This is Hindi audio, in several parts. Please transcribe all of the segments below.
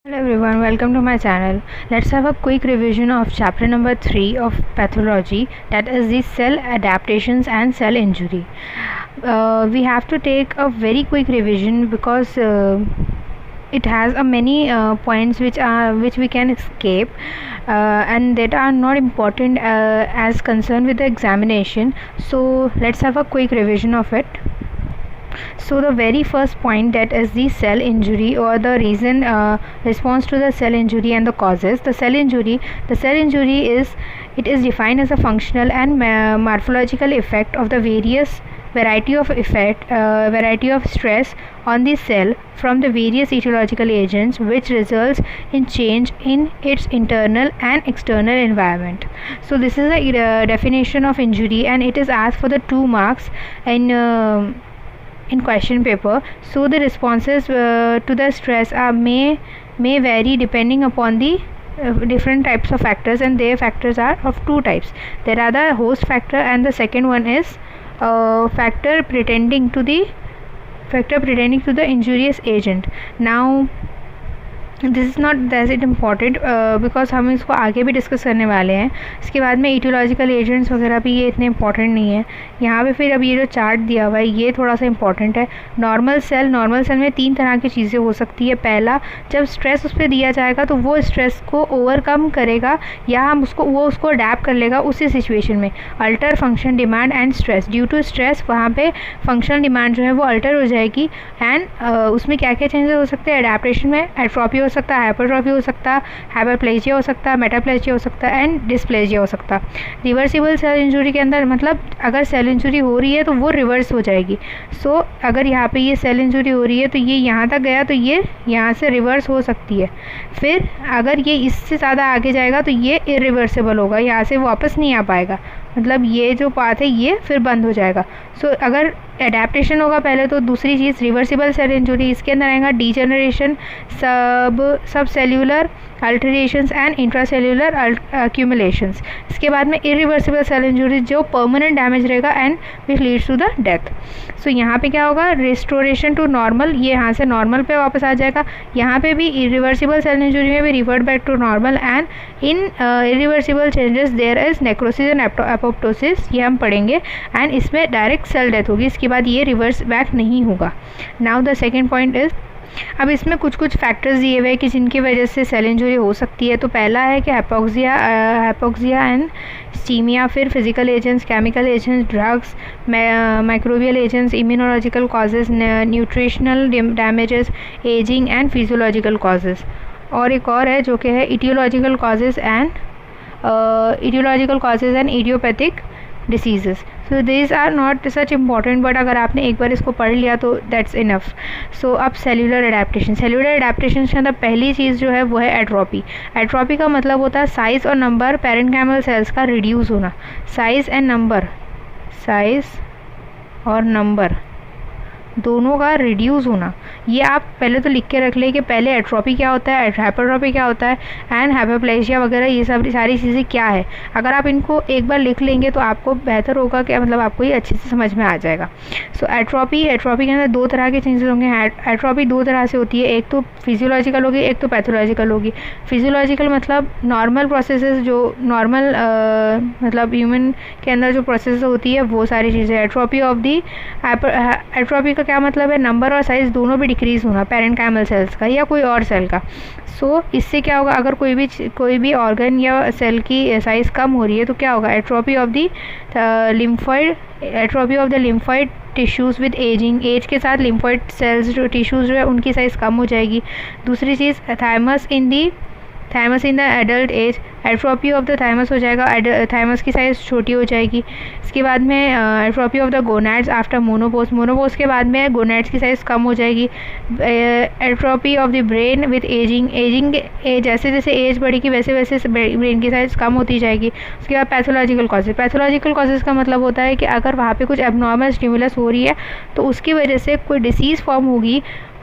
Hello everyone, welcome to my channel. Let's have a quick revision of chapter number 3 of pathology, that is the cell adaptations and cell injury. We have to take a very quick revision because it has a many points which we can escape and that are not important as concerned with the examination. So let's have a quick revision of it. So the very first point, that is the cell injury or the reason response to the cell injury and the causes. The cell injury is defined as a functional and morphological effect of the variety of stress on the cell from the various etiological agents, which results in change in its internal and external environment. So this is the definition of injury, and it is asked for the 2 marks in question paper. So the responses to the stress may vary depending upon the different types of factors, and their factors are of 2 types. There are the host factor, and the second one is factor pretending to the injurious agent. Now this is not that it important because हम इसको आगे भी डिस्कस करने वाले हैं. इसके बाद में ईटियोलॉजिकल एजेंट्स वगैरह भी ये इतने इंपॉर्टेंट नहीं है यहाँ पे. फिर अब ये जो चार्ट दिया हुआ है ये थोड़ा सा इंपॉर्टेंट है. नॉर्मल सेल में 3 तरह की चीज़ें हो सकती है. पहला, जब स्ट्रेस उस पर दिया जाएगा तो वो स्ट्रेस को ओवरकम करेगा या हम उसको अडेप्ट कर लेगा उसी सिचुएशन में. Alter function demand and stress. Due to stress वहाँ पे फंक्शनल डिमांड जो है वो अल्टर हो जाएगी. एंड उसमें क्या क्या चेंजेस हो सकते हैं एडेप्टेशन में? एट्रोपी हो सकता है, हाइपरट्रॉफी हो सकता है, हाइपरप्लेजिया हो सकता है, मेटाप्लेजिया हो सकता है एंड डिस्प्लेजिया हो सकता है. रिवर्सिबल सेल इंजरी के अंदर मतलब अगर सेल इंजरी हो रही है तो वो रिवर्स हो जाएगी. सो अगर यहाँ पे ये सेल इंजरी हो रही है तो ये यहाँ तक गया तो ये यहाँ से रिवर्स हो सकती है. फिर अगर ये इससे ज़्यादा आगे जाएगा तो ये इरिवर्सिबल होगा, यहाँ से वापस नहीं आ पाएगा. मतलब ये जो पाथ है ये फिर बंद हो जाएगा. सो अगर एडेप्टेशन होगा पहले, तो दूसरी चीज़ रिवर्सिबल सेल इंजरी, इसके अंदर आएगा डीजनरेशन, सब cellular alterations and intracellular accumulations. इसके बाद में इरिवर्सिबल सेल इंजरी जो परमानेंट डैमेज रहेगा and which leads to the death. So यहाँ पे क्या होगा? रिस्टोरेशन टू नॉर्मल, ये यहाँ से नॉर्मल पे वापस आ जाएगा. यहाँ पे भी इरिवर्सिबल सेल इंजरी में भी revert back to normal. And in irreversible changes there is necrosis and apoptosis, ये हम पढ़ेंगे. एंड इसमें डायरेक्ट सेल डेथ होगी, इसके बाद ये रिवर्स बैक नहीं होगा. Now the second point is, अब इसमें कुछ फैक्टर्स दिए हुए हैं कि जिनकी वजह से सेल इंजरी हो सकती है. तो पहला है कि हाइपोक्सिया एंड स्टीमिया. फिर physical agents, chemical agents, drugs, microbial agents, immunological causes, nutritional damages, ageing and physiological causes. और एक और है जो कि है etiological causes and idiopathic diseases. So this are not such important, but अगर आपने एक बार इसको पढ़ लिया तो दैट्स इनफ. सो अब सेल्यूलर एडेप्टेशन के अंदर पहली चीज़ जो है वो है एट्रोपी. एट्रोपी का मतलब होता है साइज़ और नंबर पैरेन्काइमल सेल्स का रिड्यूस होना. साइज़ और नंबर दोनों का रिड्यूस होना. ये आप पहले तो लिख के रख लें कि पहले एट्रोपी क्या होता है, हाइपरट्रोपी क्या होता है एंड हाइपरप्लेजिया वगैरह, ये सब सारी चीज़ें क्या है. अगर आप इनको एक बार लिख लेंगे तो आपको बेहतर होगा कि मतलब आपको ये अच्छे से समझ में आ जाएगा. सो एट्रोपी के अंदर 2 तरह के चेंजेस होंगे. एट्रोपी 2 तरह से होती है, एक तो फिजियोलॉजिकल होगी, एक तो पैथोलॉजिकल होगी. फिजियोलॉजिकल मतलब नॉर्मल प्रोसेसेस, जो नॉर्मल मतलब ह्यूमन के अंदर जो प्रोसेस होती है वो सारी चीज़ें. एट्रोपी का क्या मतलब है? नंबर और साइज़ दोनों भी डिक्रीज़ होना पैरेन्काइमल सेल्स का या कोई और सेल का. सो इससे क्या होगा? अगर कोई भी ऑर्गन या सेल की साइज़ कम हो रही है तो क्या होगा? Atrophy of the lymphoid tissues with ageing. Age के साथ लिम्फॉइड सेल्स जो टिश्यूज़ जो है उनकी साइज़ कम हो जाएगी. दूसरी चीज़ thymus in the adult age. Atrophy of the thymus हो जाएगा, थाइमस की साइज़ छोटी हो जाएगी. इसके बाद में atrophy of the gonads after menopause के बाद में गोनैड्स की साइज़ कम हो जाएगी. Atrophy of the brain with ageing जैसे जैसे एज बढ़ेगी वैसे वैसे ब्रेन की साइज़ कम होती जाएगी. उसके बाद पैथोलॉजिकल कॉजेज़ का मतलब होता है कि अगर वहाँ पे कुछ एबनॉर्मल स्टिमुलस हो रही है तो उसकी वजह से कोई डिसीज़ फॉर्म होगी.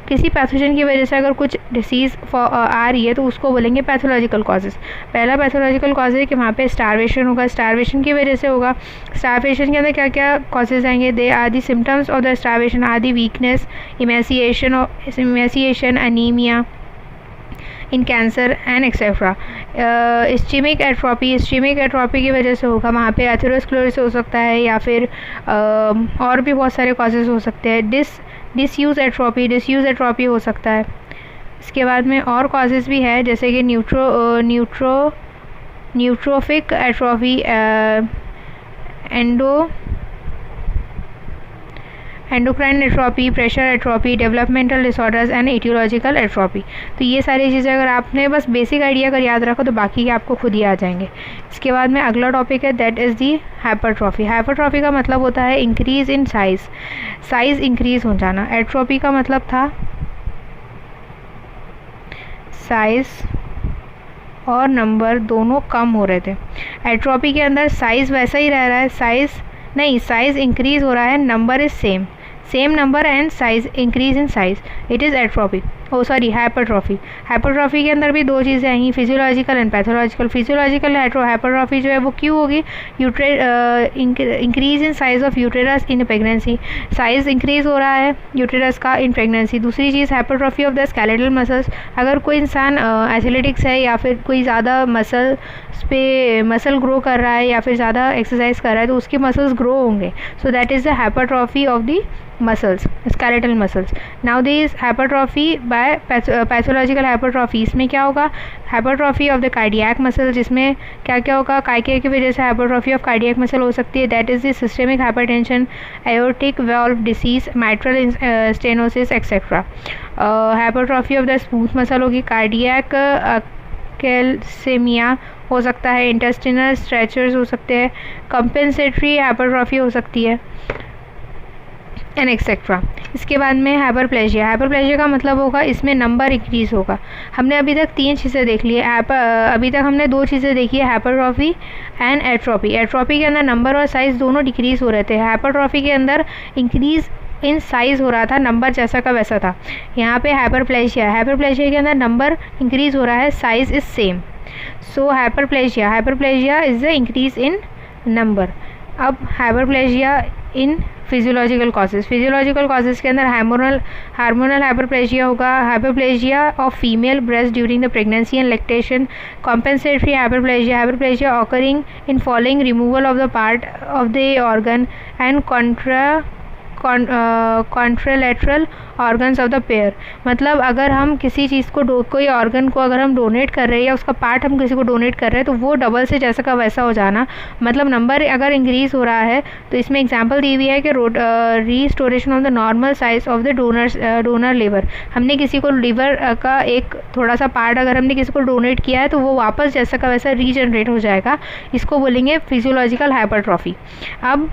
किसी पैथोजन की वजह से अगर कुछ डिसीज़ आ रही है तो उसको बोलेंगे पैथोलॉजिकल कॉजेज़. पहला पैथोलॉजिकल कॉज है कि वहाँ पे स्टारवेशन होगा, स्टारवेशन की वजह से होगा. स्टारवेशन के अंदर क्या क्या कॉजेज़ आएंगे? They are the symptoms of the starvation are the weakness, emaciation, anaemia, in cancer and etcetera. Ischaemic atrophy की वजह से होगा, वहाँ पे एथेरोस्क्लेरोसिस हो सकता है या फिर और भी बहुत सारे कॉजेज़ हो सकते हैं। डिसयूज एट्रोपी हो सकता है। इसके बाद में और कॉजेज़ भी है जैसे कि neurotrophic atrophy, endocrine atrophy, pressure atrophy, developmental disorders and etiological atrophy. तो ये सारी चीज़ें अगर आपने बस बेसिक आइडिया अगर याद रखो तो बाकी के आपको खुद ही आ जाएंगे। इसके बाद में अगला टॉपिक है that is the hypertrophy. Hypertrophy का मतलब होता है इंक्रीज इन साइज़ इंक्रीज हो जाना। एट्रोपी का मतलब था साइज़ और नंबर दोनों कम हो रहे थे। एट्रोपी के अंदर साइज़ वैसा ही रह रहा है, साइज़ इंक्रीज़ हो रहा है, number is same number and size increase in size, it is atrophy. Hypertrophy. Hypertrophy के अंदर भी दो चीज़ें आई, physiological and pathological. Physiological hypertrophy जो है वो क्यों होगी? Increase in size of uterus in pregnancy, size increase हो रहा है यूटेरस का इन प्रेगनेंसी। दूसरी चीज़ hypertrophy of the skeletal muscles. अगर कोई इंसान एथलेटिक्स है या फिर कोई ज़्यादा मसल ग्रो कर रहा है या फिर ज़्यादा एक्सरसाइज कर रहा है तो उसके मसल्स ग्रो होंगे। So that is the hypertrophy of the muscles, skeletal muscles. Now this hypertrophy by pathological hypertrophy, इसमें क्या होगा? Hypertrophy of the cardiac muscle, जिसमें क्या होगा? कार्डियक की वजह से हाइपरट्रॉफी ऑफ कार्डियक मसल हो सकती है। That is the systemic hypertension, aortic valve disease, mitral stenosis etcetera. Hypertrophy of the smooth muscle होगी, कार्डियक कैल्सेमिया हो सकता है, इंटेस्टिनल स्ट्रेचर्स हो सकते हैं, कंपेंसेटरी हाइपरट्रॉफी हो सकती है एंड एक्सेट्रा। इसके बाद में हाइपरप्लेजिया का मतलब होगा इसमें नंबर इंक्रीज़ होगा। हमने अभी तक 3 चीज़ें देख ली है। अभी तक हमने 2 चीज़ें देखी है, हाइपरट्रॉफी एंड एट्रोपी। एट्रोपी के अंदर नंबर और साइज़ दोनों डिक्रीज़ हो रहे थे, हाइपरट्रॉफी के अंदर इंक्रीज़ इन साइज़ हो रहा था, नंबर जैसा का वैसा था। यहाँ पे हाइपरप्लेजिया के अंदर नंबर इंक्रीज़ हो रहा है, size is same. So hyperplasia is the increase in number. अब हाइपरप्लेजिया इन फिजियोलॉजिकल कॉजेज़ के अंदर हार्मोनल हाइपरप्लेजिया होगा, hyperplasia of female breast during the pregnancy and lactation, compensatory hyperplasia occurring in following removal of the part of the organ and contralateral organs of the pair. मतलब अगर हम किसी चीज़ को कोई ऑर्गन को अगर हम डोनेट कर रहे हैं या उसका पार्ट हम किसी को डोनेट कर रहे हैं तो वो डबल से जैसा का वैसा हो जाना, मतलब नंबर अगर इंक्रीज़ हो रहा है। तो इसमें एग्जांपल दी हुई है कि restoration of the normal size of the donor liver. हमने किसी को लिवर का एक थोड़ा सा पार्ट अगर हमने किसी को डोनेट किया है तो वो वापस जैसा का वैसा रीजनरेट हो जाएगा, इसको बोलेंगे फिजियोलॉजिकल हाइपरट्रॉफी। अब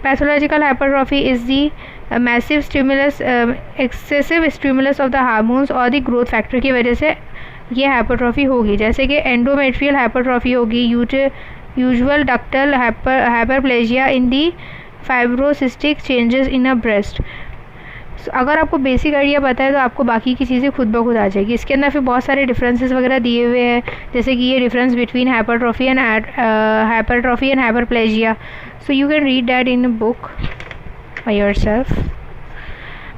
pathological hypertrophy is the massive stimulus, excessive stimulus of the hormones और द ग्रोथ फैक्टर की वजह से ये हाइपरट्रॉफी होगी। जैसे कि एंडोमेट्रियल हाइपरट्रॉफी होगी, usual ductal hyperplasia in the fibrocystic changes in a breast. अगर आपको बेसिक आइडिया पता है तो आपको बाकी की चीज़ें खुद ब खुद आ जाएगी। इसके अंदर फिर बहुत सारे डिफरेंसेस वगैरह दिए हुए हैं, जैसे कि ये difference between hypertrophy and hyperplasia. So you can read that in a book by yourself.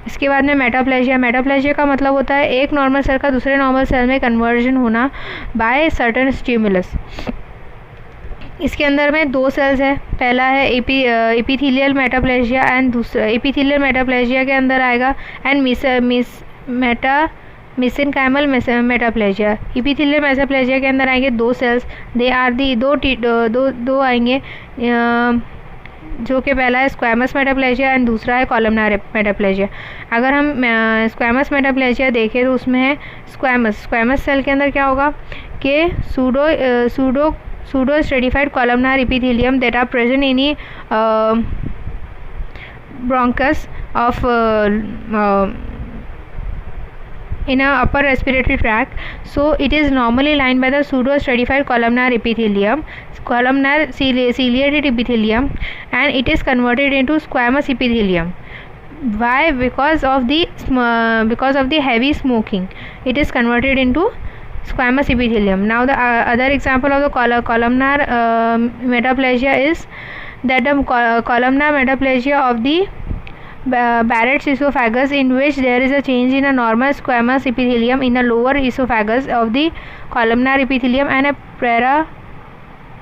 इसके बाद में मेटाप्लेजिया का मतलब होता है एक नॉर्मल सेल का दूसरे नॉर्मल सेल में कन्वर्जन होना बाय सर्टेन स्टिमुलस। इसके अंदर में 2 सेल्स है, पहला है एपिथेलियल मेटाप्लेजिया एंड दूसरा एपिथेलियल मेटाप्लेजिया के अंदर आएगा and mesenchymal metaplasia. Epithelial metaplasia के अंदर आएंगे 2 सेल्स, दे आर दी दो आएंगे, जो कि पहला है स्क्वैमस मेटाप्लेजिया एंड दूसरा है कॉलमनार मेटाप्लेजिया। अगर हम स्क्वैमस मेटाप्लेजिया देखें तो उसमें है स्क्वैमस सेल के अंदर क्या होगा कि pseudo stratified columnar epithelium that are present in bronchus of in a upper respiratory tract. So it is normally lined by the pseudo stratified columnar epithelium, columnar ciliated epithelium, and it is converted into squamous epithelium. Why? Because of the heavy smoking, it is converted into squamous epithelium. Now the other example of the columnar metaplasia is that the columnar metaplasia of the Barrett's esophagus, in which there is a change in a normal squamous epithelium in the lower esophagus of the columnar epithelium and a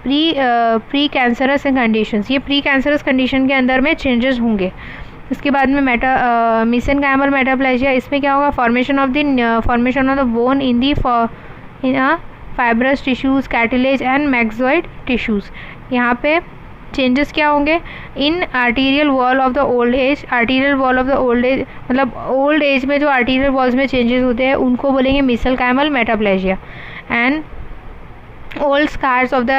pre cancerous conditions. ये प्री कैंसरस कंडीशन के अंदर में चेंजेस होंगे। इसके बाद में मेसेनकाइमल मेटाप्लेजिया, इसमें क्या होगा, formation of the bone in fibrous tissues, cartilage and myxoid tissues. यहाँ पे चेंजेस क्या होंगे, in arterial wall of the old age. Arterial wall of the old age मतलब ओल्ड एज में जो आर्टीरियल वॉल्स में चेंजेस होते हैं उनको बोलेंगे mesenchymal metaplasia. And old scars of the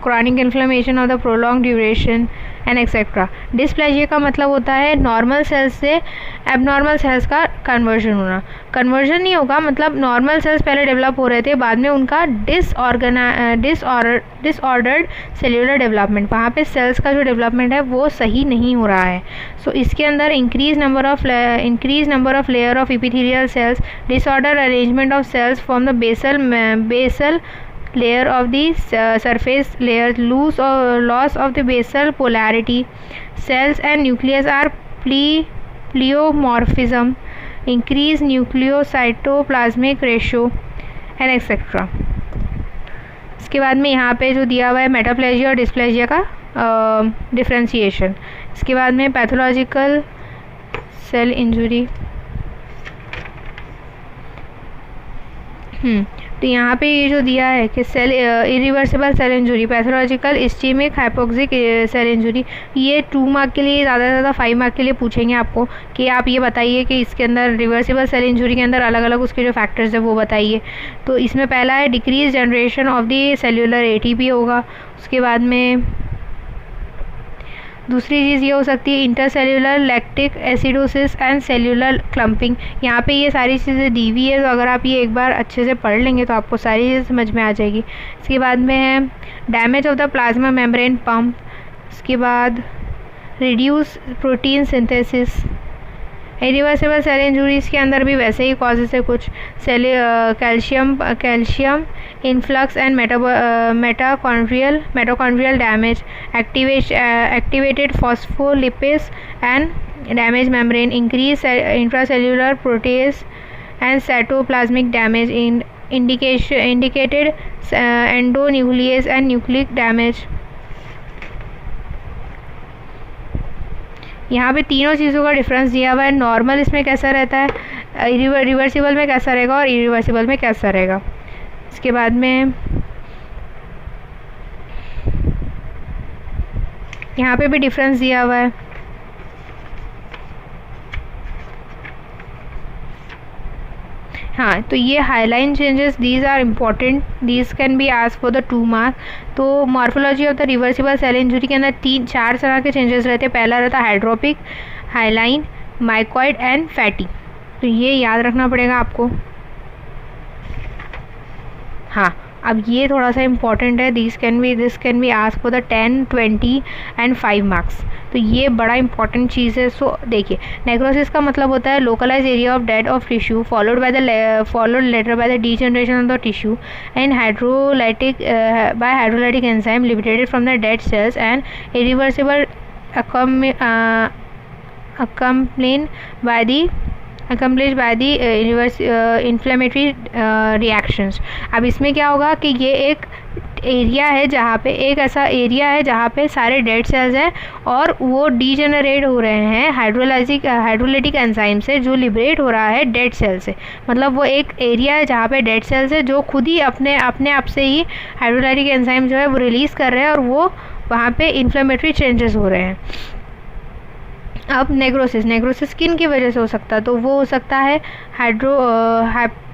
chronic inflammation of the prolonged duration and etc. Dysplasia का मतलब होता है नॉर्मल सेल्स से एबनॉर्मल सेल्स का कन्वर्जन होना। कन्वर्जन नहीं होगा, मतलब नॉर्मल सेल्स पहले डेवलप हो रहे थे, बाद में उनका डिसऑर्डर्ड सेल्यूलर डेवलपमेंट, वहाँ पे सेल्स का जो डेवलपमेंट है वो सही नहीं हो रहा है। सो इसके अंदर increase number of layer of epithelial cells, disorder arrangement of cells from the basal layer of the surface layer, loss of the basal polarity, cells and nucleus are pleomorphism, increase nucleocytoplasmic ratio and etc. इसके बाद में यहाँ पे जो दिया हुआ है मेटाप्लेजिया और डिस्प्लेजिया का डिफ्रेंशिएशन। इसके बाद में पैथोलॉजिकल सेल इंजुरी। तो यहाँ पे ये जो दिया है कि cell irreversible cell injury, pathological ischaemic hypoxic cell injury, ये 2 मार्क के लिए, ज़्यादा से ज़्यादा 5 मार्क के लिए पूछेंगे आपको कि आप ये बताइए कि इसके अंदर रिवर्सिबल सेल इंजुरी के अंदर अलग अलग उसके जो फैक्टर्स है वो बताइए। तो इसमें पहला है decrease generation of the cellular ATP होगा। उसके बाद में दूसरी चीज़ ये हो सकती है intercellular lactic acidosis and cellular clumping. यहाँ पे ये सारी चीज़ें दी हुई है, तो अगर आप ये एक बार अच्छे से पढ़ लेंगे तो आपको सारी चीज़ें समझ में आ जाएगी। इसके बाद में है damage of the plasma membrane pump. इसके बाद reduce protein synthesis. Irreversible cell injuries के अंदर भी वैसे ही कॉजेज़ है कुछ, calcium influx and mitochondrial damage, activated phospholipids and damage membrane, increase intracellular protease and cytoplasmic damage, indicated endonuclease and nucleic damage. यहाँ पे तीनों चीज़ों का डिफरेंस दिया हुआ है। नॉर्मल इसमें कैसा रहता है, रिवर्सिबल में कैसा रहेगा और इरिवर्सिबल में कैसा रहेगा। इसके बाद में यहाँ पे भी डिफरेंस दिया हुआ है। हाँ, तो ये hyaline changes these are important, these can be ask for the 2 mark. तो morphology of the reversible cell injury के अंदर 4 तरह के चेंजेस रहते हैं। पहला रहता है हाइड्रोपिक, हाईलाइन, माइकॉइड एंड फैटी। तो ये याद रखना पड़ेगा आपको। हाँ, अब ये थोड़ा सा इम्पॉर्टेंट है, this can be ask for the 10, 20 and 5 marks. तो ये बड़ा इंपॉर्टेंट चीज़ है। सो देखिए, नेक्रोसिस का मतलब होता है localise area of dead of tissue followed later by the degeneration of the tissue and hydrolytic enzyme liberated from the dead cells and irreversible accomplished by the inflammatory reactions। अब इसमें क्या होगा कि ये एक एरिया है जहाँ पे सारे डेड सेल्स हैं और वो डीजेनरेट हो रहे हैं हाइड्रोलाइटिक एंजाइम से, जो लिबरेट हो रहा है डेड सेल से। मतलब वो एक एरिया है जहाँ पे डेड सेल्स है जो खुद ही अपने आप से ही हाइड्रोलाइटिक एंजाइम जो है वो रिलीज़ कर रहे हैं और वो वहाँ पे इन्फ्लेमेटरी चेंजेस हो रहे हैं। अब नेक्रोसिस किन की वजह से हो सकता है, तो वो हो सकता है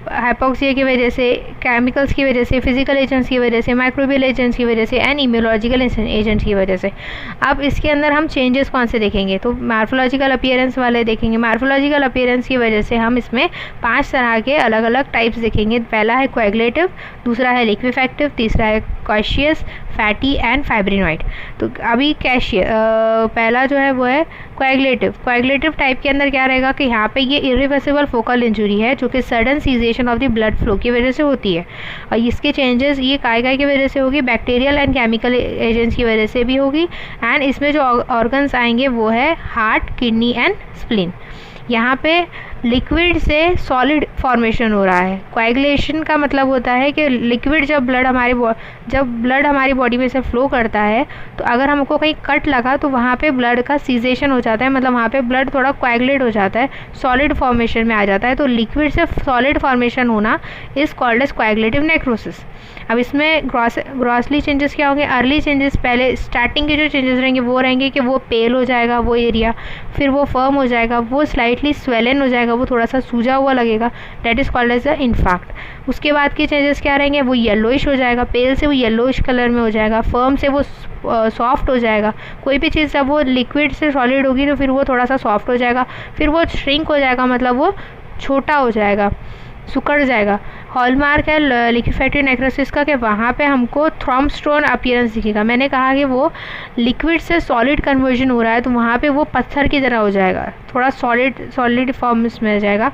हाइपोक्सिया की वजह से, केमिकल्स की वजह से, फिजिकल एजेंट्स की वजह से, माइक्रोबियल एजेंट्स की वजह से एंड इम्यूनोलॉजिकल एजेंट्स की वजह से। अब इसके अंदर हम चेंजेस कौन से देखेंगे, तो मॉर्फोलॉजिकल अपीयरेंस वाले देखेंगे। मॉर्फोलॉजिकल अपीयरेंस की वजह से हम इसमें 5 तरह के अलग अलग टाइप्स देखेंगे। पहला है कोएगुलेटिव, दूसरा है लिक्विफैक्टिव, तीसरा है कैशियस, फैटी एंड फाइब्रिनॉइड। तो अभी पहला जो है वो है कोएगुलेटिव। कोएगुलेटिव टाइप के अंदर क्या रहेगा कि यहाँ पे ये इरिवर्सिबल फोकल इंजरी है जो कि sudden cessation of the blood flow की वजह से होती है, और इसके चेंजेस ये काय की वजह से होगी, बैक्टीरियल एंड केमिकल एजेंट्स की वजह से भी होगी। एंड इसमें जो ऑर्गन्स आएंगे वो है हार्ट, किडनी एंड स्प्लीन। यहाँ पे लिक्विड से सॉलिड फॉर्मेशन हो रहा है। कोएगुलेशन का मतलब होता है कि लिक्विड जब ब्लड हमारी बॉडी में से फ्लो करता है तो अगर हमको कहीं कट लगा तो वहाँ पे ब्लड का सीजेशन हो जाता है, मतलब वहाँ पे ब्लड थोड़ा कोएगुलेट हो जाता है, सॉलिड फॉर्मेशन में आ जाता है। तो लिक्विड से सॉलिड फॉर्मेशन होना is called as coagulative necrosis. अब इसमें ग्रॉसली चेंजेस क्या होंगे? अर्ली चेंजेस, पहले स्टार्टिंग के जो चेंजेस रहेंगे वो रहेंगे कि वो पेल हो जाएगा वो एरिया, फिर वो फर्म हो जाएगा, वो स्लाइटली स्वेलन हो जाएगा, वो थोड़ा सा सूजा हुआ लगेगा, that is called as a infarct. उसके बाद के चेंजेस क्या रहेंगे? वो येलोइश हो जाएगा, पेल से वो येलोइश कलर में हो जाएगा, फर्म से वो सॉफ्ट हो जाएगा। कोई भी चीज़ जब वो लिक्विड से सॉलिड होगी तो फिर वो थोड़ा सा सॉफ्ट हो जाएगा, फिर वो श्रिंक हो जाएगा, मतलब वो छोटा हो जाएगा, सुकड़ जाएगा। हॉलमार्क है लिक्विफैक्टिव नेक्रोसिस का कि वहाँ पे हमको थ्रॉम्बस्टोन अपीयरेंस दिखेगा। मैंने कहा कि वो लिक्विड से सॉलिड कन्वर्जन हो रहा है तो वहाँ पे वो पत्थर की तरह हो जाएगा, थोड़ा सॉलिड फॉर्म में आ जाएगा।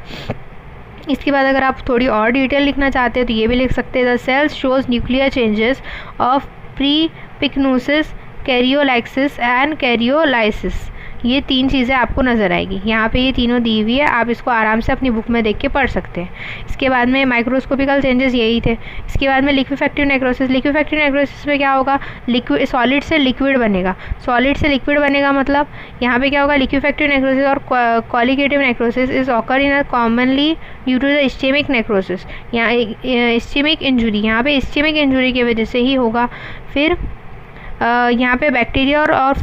इसके बाद अगर आप थोड़ी और डिटेल लिखना चाहते हैं तो ये भी लिख सकते हैं, the cells shows nuclear changes of pre pyknosis, karyolysis and karyolysis. ये तीन चीज़ें आपको नज़र आएगी। यहाँ पे ये तीनों दी हुई है, आप इसको आराम से अपनी बुक में देख के पढ़ सकते हैं। इसके बाद में माइक्रोस्कोपिकल चेंजेस यही थे। इसके बाद में लिक्विफैक्टिव नेक्रोसिस। लिक्विफैक्टिव नेक्रोसिस में क्या होगा? लिक्विड सॉलिड से लिक्विड बनेगा। सॉलिड से लिक्विड बनेगा मतलब यहाँ पे क्या होगा? लिक्विफैक्टिव नेक्रोसिस और colliquative necrosis is occur in commonly due to the ischaemic necrosis. यहाँ इस्चेमिक इंजुरी, यहाँ पे इस्चेमिक इंजुरी की वजह से ही होगा। फिर यहाँ पे बैक्टीरिया और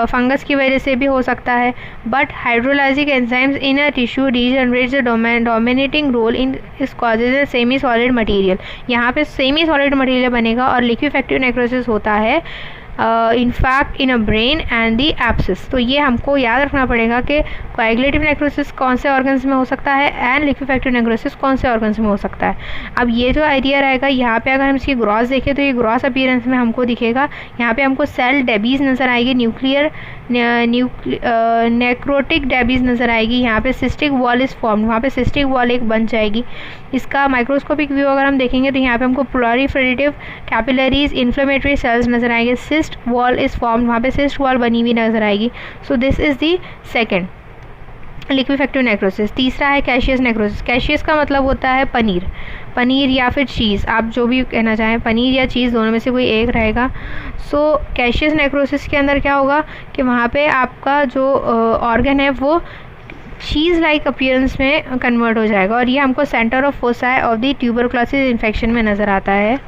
फंगस की वजह से भी हो सकता है। But hydrolytic enzymes in a tissue degenerates the dominating role in is causes a semi solid material. यहाँ पे सेमी सॉलिड मटेरियल बनेगा और लिक्विफैक्टिव नेक्रोसिस होता है in fact in a brain and the abscess. तो ये हमको याद रखना पड़ेगा कि कोएगुलेटिव नेक्रोसिस कौन से ऑर्गन्स में हो सकता है एंड लिक्विफैक्टिव नेक्रोसिस कौन से ऑर्गन्स में हो सकता है। अब ये जो आइडिया रहेगा, यहाँ पे अगर हम इसकी ग्रॉस देखें तो ये ग्रॉस अपीयरेंस में हमको दिखेगा। यहाँ पे हमको सेल डेबीज नज़र आएगी, नेक्रोटिक डेबीज नज़र आएगी। यहाँ पे सिस्टिक वॉल इज फॉर्म, वहाँ पे सिस्टिक वॉल एक बन जाएगी। इसका माइक्रोस्कोपिक व्यू अगर हम देखेंगे तो यहाँ पे हमको प्रोलिफरेटिव कैपिलरीज, इन्फ्लेमेटरी सेल्स नज़र आएंगे। सिस्ट वॉल इज फॉर्म, वहाँ पे सिस्ट वॉल बनी हुई नज़र आएगी। So this is the second liquefactive necrosis. तीसरा है कैशियस नेक्रोसिस। कैशियस का मतलब होता है पनीर या फिर चीज़, आप जो भी कहना चाहें, पनीर या चीज़ दोनों में से कोई एक रहेगा। सो कैशियस नेक्रोसिस के अंदर क्या होगा कि वहाँ पे आपका जो ऑर्गन है वो चीज़ लाइक अपीयरेंस में कन्वर्ट हो जाएगा, और ये हमको centre of foci of the tuberculosis infection में नज़र आता है।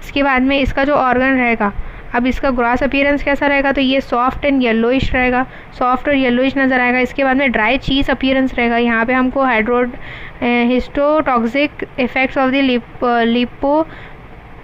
इसके बाद में इसका जो ऑर्गन रहेगा, अब इसका ग्रॉस अपीयरेंस कैसा रहेगा? तो ये सॉफ्ट एंड येलोइश रहेगा, सॉफ्ट और येलोइश नज़र आएगा। इसके बाद में ड्राई चीज़ अपीयरेंस रहेगा। यहाँ पे हमको histotoxic effects of the lipo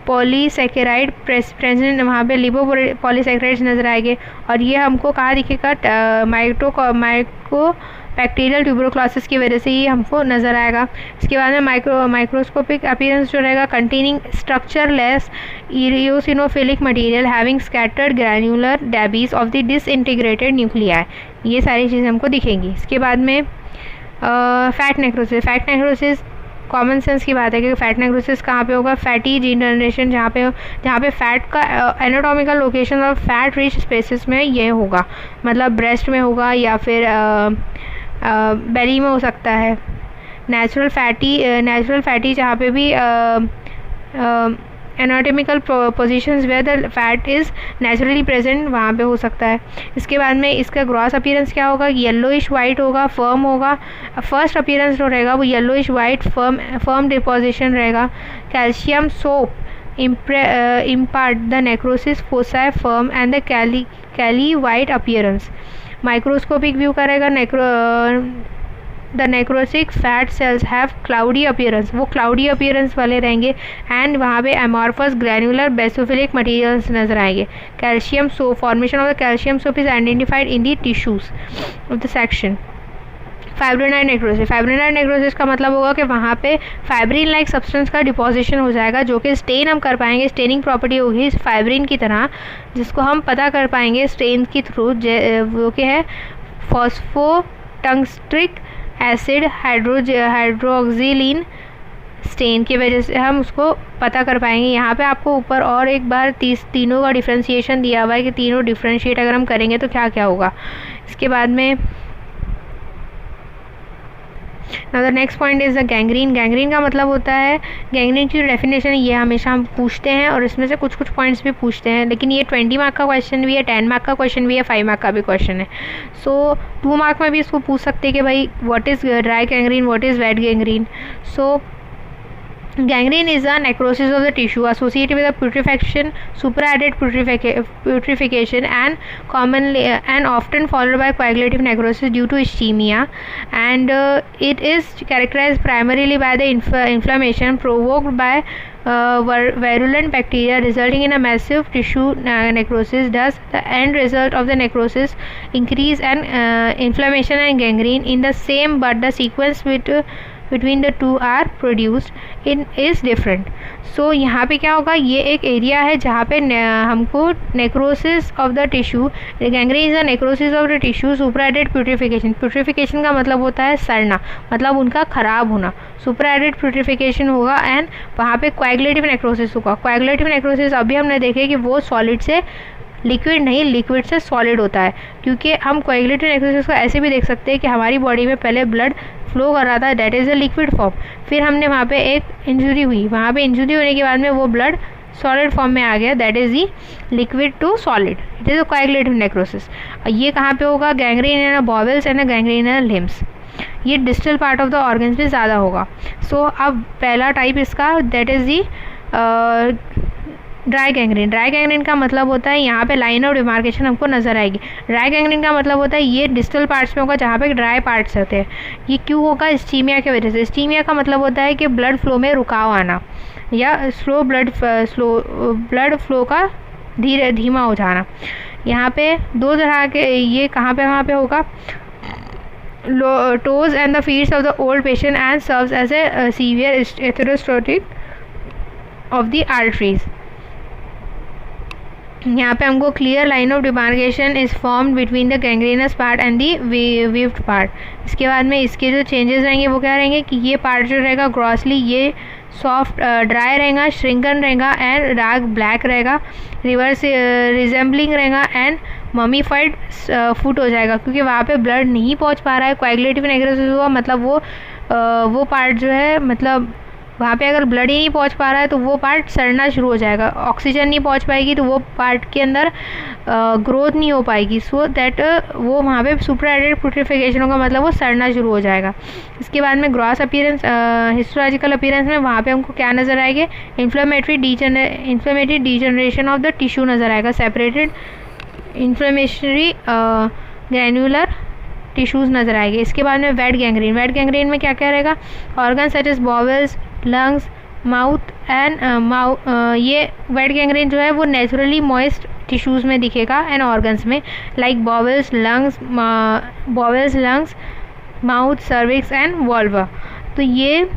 polysaccharide present, वहाँ पे लिपो पॉलीसेकेराइड्स नज़र आएंगे। और ये हमको कहाँ दिखेगा? माइक्रो बैक्टीरियल ट्यूबरक्लोसिस की वजह से ही हमको नज़र आएगा। इसके बाद में माइक्रोस्कोपिक अपीयरेंस जो रहेगा, containing structureless eosinophilic material having scattered granular debris of the disintegrated nuclei, ये सारी चीज़ें हमको दिखेंगी। इसके बाद में फैट नेक्रोसिस कॉमन सेंस की बात है कि फैट नेक्रोसिस कहाँ पे होगा? फैटी जीनरेशन, जहाँ पे फैट का एनाटॉमिकल लोकेशन और फैट रिच स्पेसिस में ये होगा, मतलब ब्रेस्ट में होगा या फिर बेली में हो सकता है। नेचुरल फैटी जहाँ पे भी anatomical positions where the fat is naturally present, वहाँ पे हो सकता है। इसके बाद में इसका ग्रॉस अपीयरेंस क्या होगा? येलोइश वाइट होगा, फर्म होगा। फर्स्ट अपीयरेंस जो रहेगा वो येलोइश वाइट फर्म डिपोजिशन रहेगा। Calcium soap impart the necrosis foci firm and the कैली वाइट अपीयरेंस। माइक्रोस्कोपिक व्यू करेगा, the necrotic fat cells have cloudy appearance, वो क्लाउडी अपीयरेंस वाले रहेंगे। एंड वहाँ पे एमॉर्फस ग्रैन्युलर बेसोफिलिक मटेरियल्स नजर आएंगे। Calcium soap, formation of the calcium soap is identified in the tissues of the section. फाइब्रिनॉइड necrosis, फाइब्रिनॉइड necrosis का मतलब होगा कि वहाँ पे फाइब्रिन लाइक सब्सटेंस का डिपोजिशन हो जाएगा, जो कि स्टेन हम कर पाएंगे, स्टेनिंग प्रॉपर्टी होगी फाइब्रिन की तरह, जिसको हम पता कर पाएंगे स्टेन के थ्रू, वो क्या है फॉस्फोटंगस्ट्रिक एसिड हाइड्रोक्सिलिन स्टेन की वजह से हम उसको पता कर पाएंगे। यहाँ पे आपको ऊपर और एक बार तीनों का डिफ्रेंशिएशन दिया हुआ है कि तीनों डिफ्रेंशिएट अगर हम करेंगे तो क्या क्या होगा। इसके बाद में now the next point is the gangrene. Gangrene का मतलब होता है, गैंग्रीन की जो डेफिनेशन है ये हमेशा हम पूछते हैं और इसमें से कुछ पॉइंट्स भी पूछते हैं, लेकिन ये 20 मार्क का क्वेश्चन भी है, 10 मार्क का क्वेश्चन भी है, 5 मार्क का भी क्वेश्चन है। सो 2 मार्क में भी इसको पूछ सकते हैं कि भाई what is dry gangrene, what is wait gangrene. So gangrene is a necrosis of the tissue associated with a putrefaction, superadded putrefaction, and commonly and often followed by coagulative necrosis due to ischemia, and it is characterized primarily by the inflammation provoked by virulent bacteria, resulting in a massive tissue necrosis. Thus, the end result of the necrosis increase and inflammation and gangrene in the same, but the sequence between the two are produced in is different. So यहाँ पे क्या होगा, ये एक एरिया है जहाँ पे हमको necrosis of the tissue, gangrene is a necrosis of the tissue, superadded putrefaction, putrefaction का मतलब होता है सड़ना, मतलब उनका ख़राब होना, सुपराएडेड प्यूट्रिफिकेशन होगा, एंड वहाँ पे कोएगुलेटिव नेक्रोसिस होगा। कोएगुलेटिव नेक्रोसिस अभी हमने देखे कि वो सॉलिड से लिक्विड नहीं, लिक्विड से सॉलिड होता है, क्योंकि हम कोएगुलेटिव नेक्रोसिस को ऐसे भी देख सकते हैं कि हमारी बॉडी में पहले ब्लड फ्लो कर रहा था, that is a liquid form, फिर हमने वहाँ पे एक इंजरी हुई, वहाँ पे इंजरी होने के बाद में वो ब्लड सॉलिड फॉर्म में आ गया, that is the liquid to solid, it is a coagulative necrosis. ये कहाँ पे होगा, gangrene in bowels and gangrene in limbs, ये distal part of the organs में ज़्यादा होगा। सो अब पहला टाइप इसका that is the dry gangrene. Dry gangrene का मतलब होता है यहाँ पे लाइन ऑफ डिमार्केशन हमको नज़र आएगी। ड्राई गैंग्रीन का मतलब होता है ये डिस्टल पार्ट्स में होगा जहाँ पे ड्राई पार्ट्स रहते हैं। ये क्यों होगा, इस्टीमिया की वजह से। इस्टीमिया का मतलब होता है कि ब्लड फ्लो में रुकाव आना या ब्लड फ्लो का धीमा हो जाना। यहाँ पे दो तरह के, ये कहाँ पे होगा, toes and the feet of the old patient and serves as a severe atherosclerotic of the arteries. यहाँ पे हमको clear line of demarcation is formed between the gangrenous part and the weaved part. इसके बाद में इसके जो चेंजेस रहेंगे वो क्या रहेंगे कि ये पार्ट जो रहेगा ग्रॉसली ये सॉफ्ट ड्राई रहेगा, श्रिंकन रहेगा एंड डार्क ब्लैक रहेगा, रिवर्स रिजेंबलिंग रहेगा एंड ममीफाइड फुट हो जाएगा, क्योंकि वहाँ पे ब्लड नहीं पहुँच पा रहा है। कोएगुलेटिव नेक्रोसिस हुआ मतलब वो पार्ट जो है, मतलब वहाँ पे अगर ब्लड ही नहीं पहुँच पा रहा है तो वो पार्ट सड़ना शुरू हो जाएगा, ऑक्सीजन नहीं पहुँच पाएगी तो वो पार्ट के अंदर ग्रोथ नहीं हो पाएगी, सो दैट वो वहाँ पे सुपराएडेड प्यूट्रिफिकेशन होगा, मतलब वो सड़ना शुरू हो जाएगा। इसके बाद में ग्रॉस अपीयरेंस, हिस्टोलॉजिकल अपीयरेंस में वहाँ पे हमको क्या नज़र आएगी, inflammatory degeneration of the tissue नज़र आएगा, सेपरेटेड इन्फ्लेमेशनरी ग्रैन्युलर टिश्यूज़ नज़र आएंगे। इसके बाद में वेट गैंग्रीन। वेट गैंग्रीन में क्या क्या रहेगा, organ such as bowels, lungs, mouth and ये वेट गैंग्रीन जो है वो नेचुरली मॉइस्ट टिश्यूज़ में दिखेगा एंड ऑर्गन्स में, like bowels, lungs, mouth, cervix and vulva. तो ये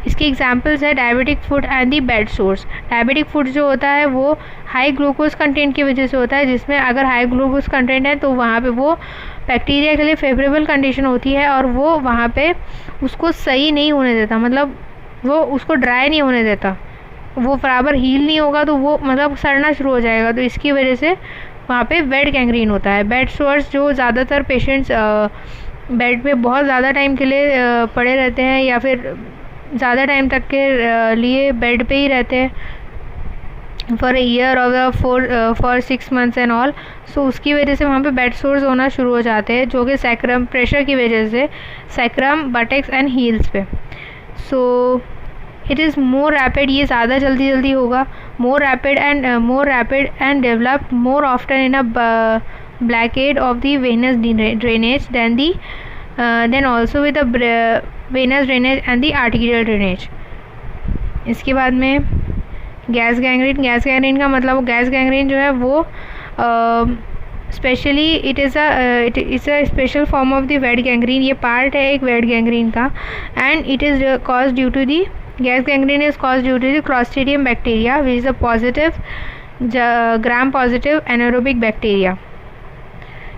इसके एग्जाम्पल्स है diabetic foot and the bed sores. Diabetic foot जो होता है वो हाई ग्लूकोज कंटेंट की वजह से होता है, जिसमें अगर हाई ग्लूकोज कंटेंट है तो वहाँ पे वो बैक्टीरिया के लिए फेवरेबल कंडीशन होती है और वो वहाँ पे उसको सही नहीं होने देता, मतलब वो उसको ड्राई नहीं होने देता, वो बराबर हील नहीं होगा तो वो मतलब सड़ना शुरू हो जाएगा, तो इसकी वजह से वहाँ पे वेट गैंग्रीन होता है। बेड सोर्स जो ज़्यादातर पेशेंट्स बेड पे बहुत ज़्यादा टाइम के लिए पड़े रहते हैं या फिर ज़्यादा टाइम तक के लिए बेड पे ही रहते हैं फॉर ए ईयर और फॉर 6 months एंड ऑल, सो उसकी वजह से वहाँ पे बेड सोर्स होना शुरू हो जाते हैं, जो कि सैक्रम प्रेशर की वजह से सैक्रम, बटेक्स एंड हील्स पे। So it is more rapid, ये ज़्यादा जल्दी होगा, more rapid and develop more often in a blockage of the venous drainage then also with the venous drainage and the articular drainage. इसके बाद में गैस गैंग्रीन। गैस गैंग्रीन का मतलब गैस गैंग्रीन जो है वो specially it is a special form of the wet gangrene, ये पार्ट है एक वेट गैंग्रीन का, and it is cause due to the gas gangrene is cause due to the clostridium bacteria which is a positive gram positive anaerobic bacteria.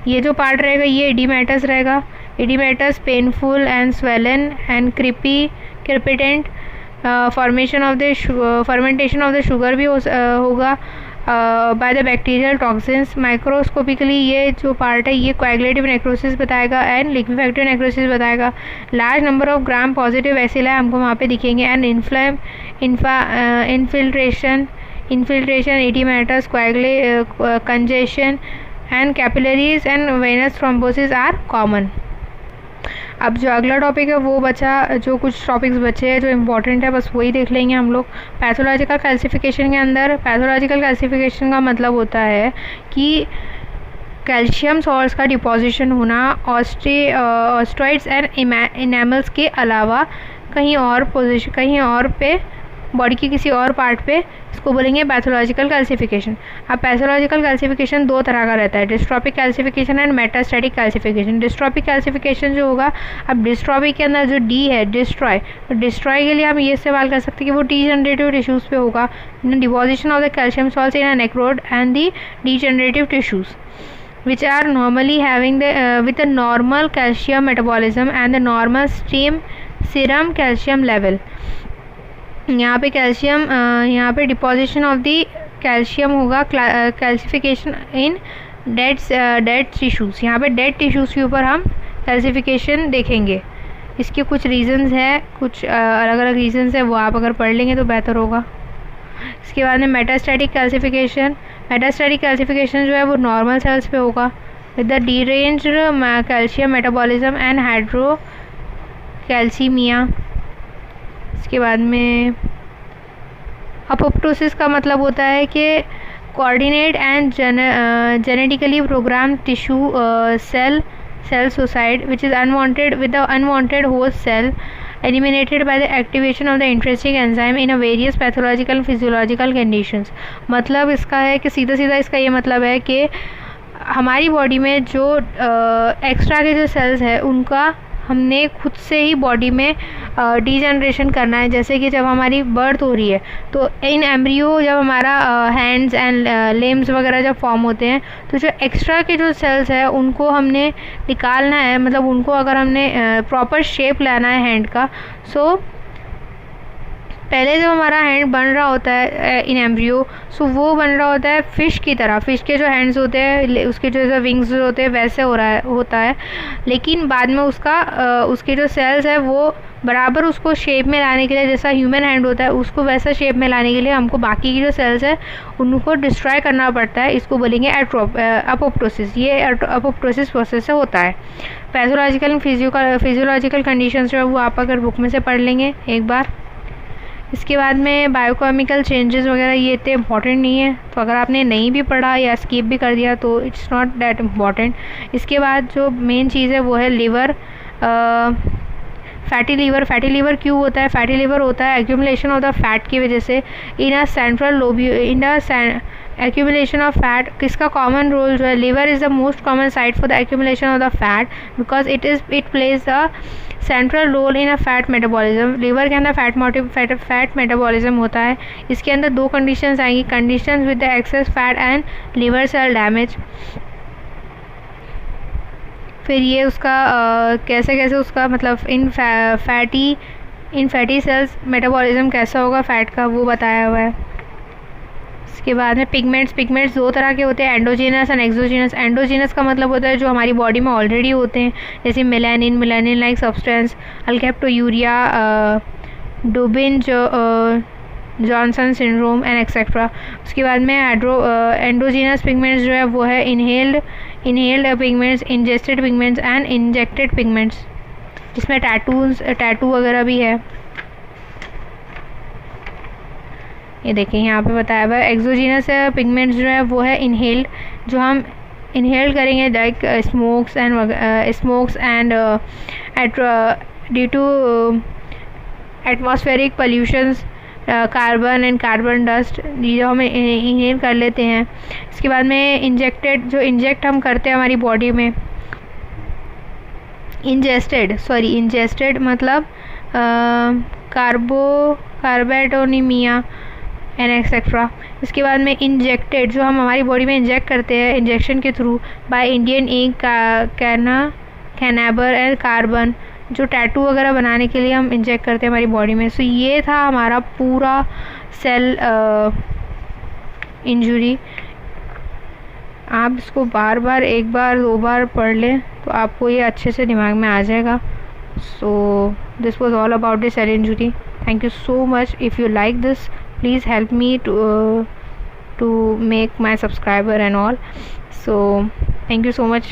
ये जो पार्ट रहेगा ये इडीमेटस रहेगा। Edematous painful and swollen and crepitant, formation of the fermentation of the sugar भी होगा by the bacterial toxins. Microscopically ये जो पार्ट है ये कोएगुलेटिव नेक्रोसिस बताएगा एंड लिक्विफैक्टिव नेक्रोसिस बताएगा। Large number of gram positive bacilli हमको वहाँ पे दिखेंगे and infiltration edematous congestion and capillaries and venous thrombosis are common. अब जो अगला टॉपिक है वो बचा, जो कुछ टॉपिक्स बचे हैं जो इम्पोर्टेंट है बस वही देख लेंगे हम लोग। पैथोलॉजिकल क्लासिफिकेशन के अंदर पैथोलॉजिकल क्लासिफिकेशन का मतलब होता है कि कैल्शियम सॉल्ट्स का डिपोजिशन होना ऑस्ट्रॉइड्स एंड इनेमल्स के अलावा कहीं और पे बॉडी की किसी और पार्ट पे, इसको बोलेंगे पैथोलॉजिकल कैल्सिफिकेशन। अब पैथोलॉजिकल कैल्सिफिकेशन दो तरह का रहता है, dystrophic calcification and metastatic calcification. Dystrophic calcification जो होगा, अब डिस्ट्रॉपिक के अंदर जो डी है डिस्ट्रॉय, तो डिस्ट्रॉय के लिए हम ये सवाल कर सकते हैं कि वो डीजनरेटिव टिश्यूज़ पे होगा, deposition of the calcium salts in a necrosed and the degenerative tissues which are normally having the with a normal calcium metabolism and the normal serum calcium level। यहाँ पे कैल्शियम, यहाँ पे डिपोजिशन ऑफ दी कैल्शियम होगा, कैल्सिफिकेशन इन डेड टिश्यूज़। यहाँ पे डेड टिश्यूज़ के ऊपर हम कैल्सिफिकेशन देखेंगे। इसके कुछ रीजंस है, कुछ अलग अलग रीजंस है, वो आप अगर पढ़ लेंगे तो बेहतर होगा। इसके बाद में मेटास्टैटिक कैल्सिफिकेशन। मेटास्टैटिक कैल्सिफिकेशन जो है वो नॉर्मल सेल्स पे होगा with the deranged calcium metabolism and hypercalcaemia. इसके बाद में अपोप्टोसिस का मतलब होता है कि coordinate and genetically program tissue cell suicide which is unwanted with the unwanted host cell eliminated by the activation of the intrinsic enzyme in a various pathological and physiological conditions। मतलब इसका है कि सीधा सीधा इसका ये मतलब है कि हमारी बॉडी में जो एक्स्ट्रा के जो सेल्स हैं उनका हमने खुद से ही बॉडी में डीजनरेशन करना है। जैसे कि जब हमारी बर्थ हो रही है तो इन एम्ब्रियो जब हमारा हैंड्स एंड लिम्स वगैरह जब फॉर्म होते हैं तो जो एक्स्ट्रा के जो सेल्स हैं उनको हमने निकालना है, मतलब उनको अगर हमने प्रॉपर शेप लाना है हैंड का। सो पहले जब हमारा हैंड बन रहा होता है इन एम्ब्रियो, सो वो बन रहा होता है फ़िश की तरह। फ़िश के जो हैंड्स होते हैं, उसके जो विंग्स होते हैं वैसे होता है। लेकिन बाद में उसके जो सेल्स है वो बराबर उसको शेप में लाने के लिए, जैसा ह्यूमन हैंड होता है उसको वैसा शेप में लाने के लिए हमको बाकी की जो सेल्स है उनको डिस्ट्रॉय करना पड़ता है। इसको बोलेंगे अपोप्टोसिस। ये अपोप्टोसिस प्रोसेस से होता है। पैथोलॉजिकल एंड फिजियोलॉजिकल कंडीशंस जो है वो आप अगर बुक में से पढ़ लेंगे एक बार। इसके बाद में बायोकेमिकल चेंजेस वगैरह ये इतने इम्पॉर्टेंट नहीं है, तो अगर आपने नहीं भी पढ़ा या स्किप भी कर दिया तो इट्स नॉट दैट इम्पॉर्टेंट। इसके बाद जो मेन चीज़ है वो है liver, fatty liver. Fatty liver क्यों होता है? फैटी लीवर होता है एक्यूमुलेशन ऑफ द फैट की वजह से in a central lobule, in the accumulation of fat. किसका कॉमन रोल जो है, liver is the most common site for the accumulation of the fat because it plays the central role in a fat metabolism. Liver के अंदर फैट मेटाबॉलिज्म होता है। इसके अंदर दो कंडीशंस आएंगी, conditions with the excess fat and liver cell damage. फिर ये उसका कैसे उसका मतलब इन फैटी सेल्स मेटाबॉलिज्म कैसा होगा फैट का वो बताया हुआ है। इसके बाद में पिगमेंट्स दो तरह के होते हैं, एंडोजीनस एंड एक्सोजीनस। एंडोजीनस का मतलब होता है जो हमारी बॉडी में ऑलरेडी होते हैं, जैसे melanin like substance, alkaptonuria, Dubin Johnson syndrome and etcetera. उसके बाद में एंडोजीनस पिगमेंट्स जो है वो है inhaled pigments, ingested pigments and injected pigments, जिसमें टैटू वगैरह भी है। ये देखिए यहाँ पे बताया हुआ है। एक्सोजीनस पिगमेंट्स जो है वो है इनहेल्ड, जो हम इनहेल करेंगे like smokes and due to atmospheric pollutions carbon and carbon dust, ये जो हमें इनहेल कर लेते हैं। इसके बाद में इंजेक्ट हम करते हैं हमारी बॉडी में, इंजेस्टेड मतलब कार्बेटोनीमिया एंड एक्सेट्रा। इसके बाद में इंजेक्टेड, जो हम हमारी बॉडी में इंजेक्ट करते हैं इंजेक्शन के through, by Indian ink, cinnabar and carbon, जो टैटू वगैरह बनाने के लिए हम इंजेक्ट करते हैं हमारी बॉडी में। सो ये था हमारा पूरा सेल इंजरी। आप इसको बार बार, एक बार 2 बार पढ़ लें तो आपको ये अच्छे से दिमाग में आ जाएगा। So this was all about the cell injury. Thank you so much. If you like this, please help me to make my subscriber and all. So thank you so much.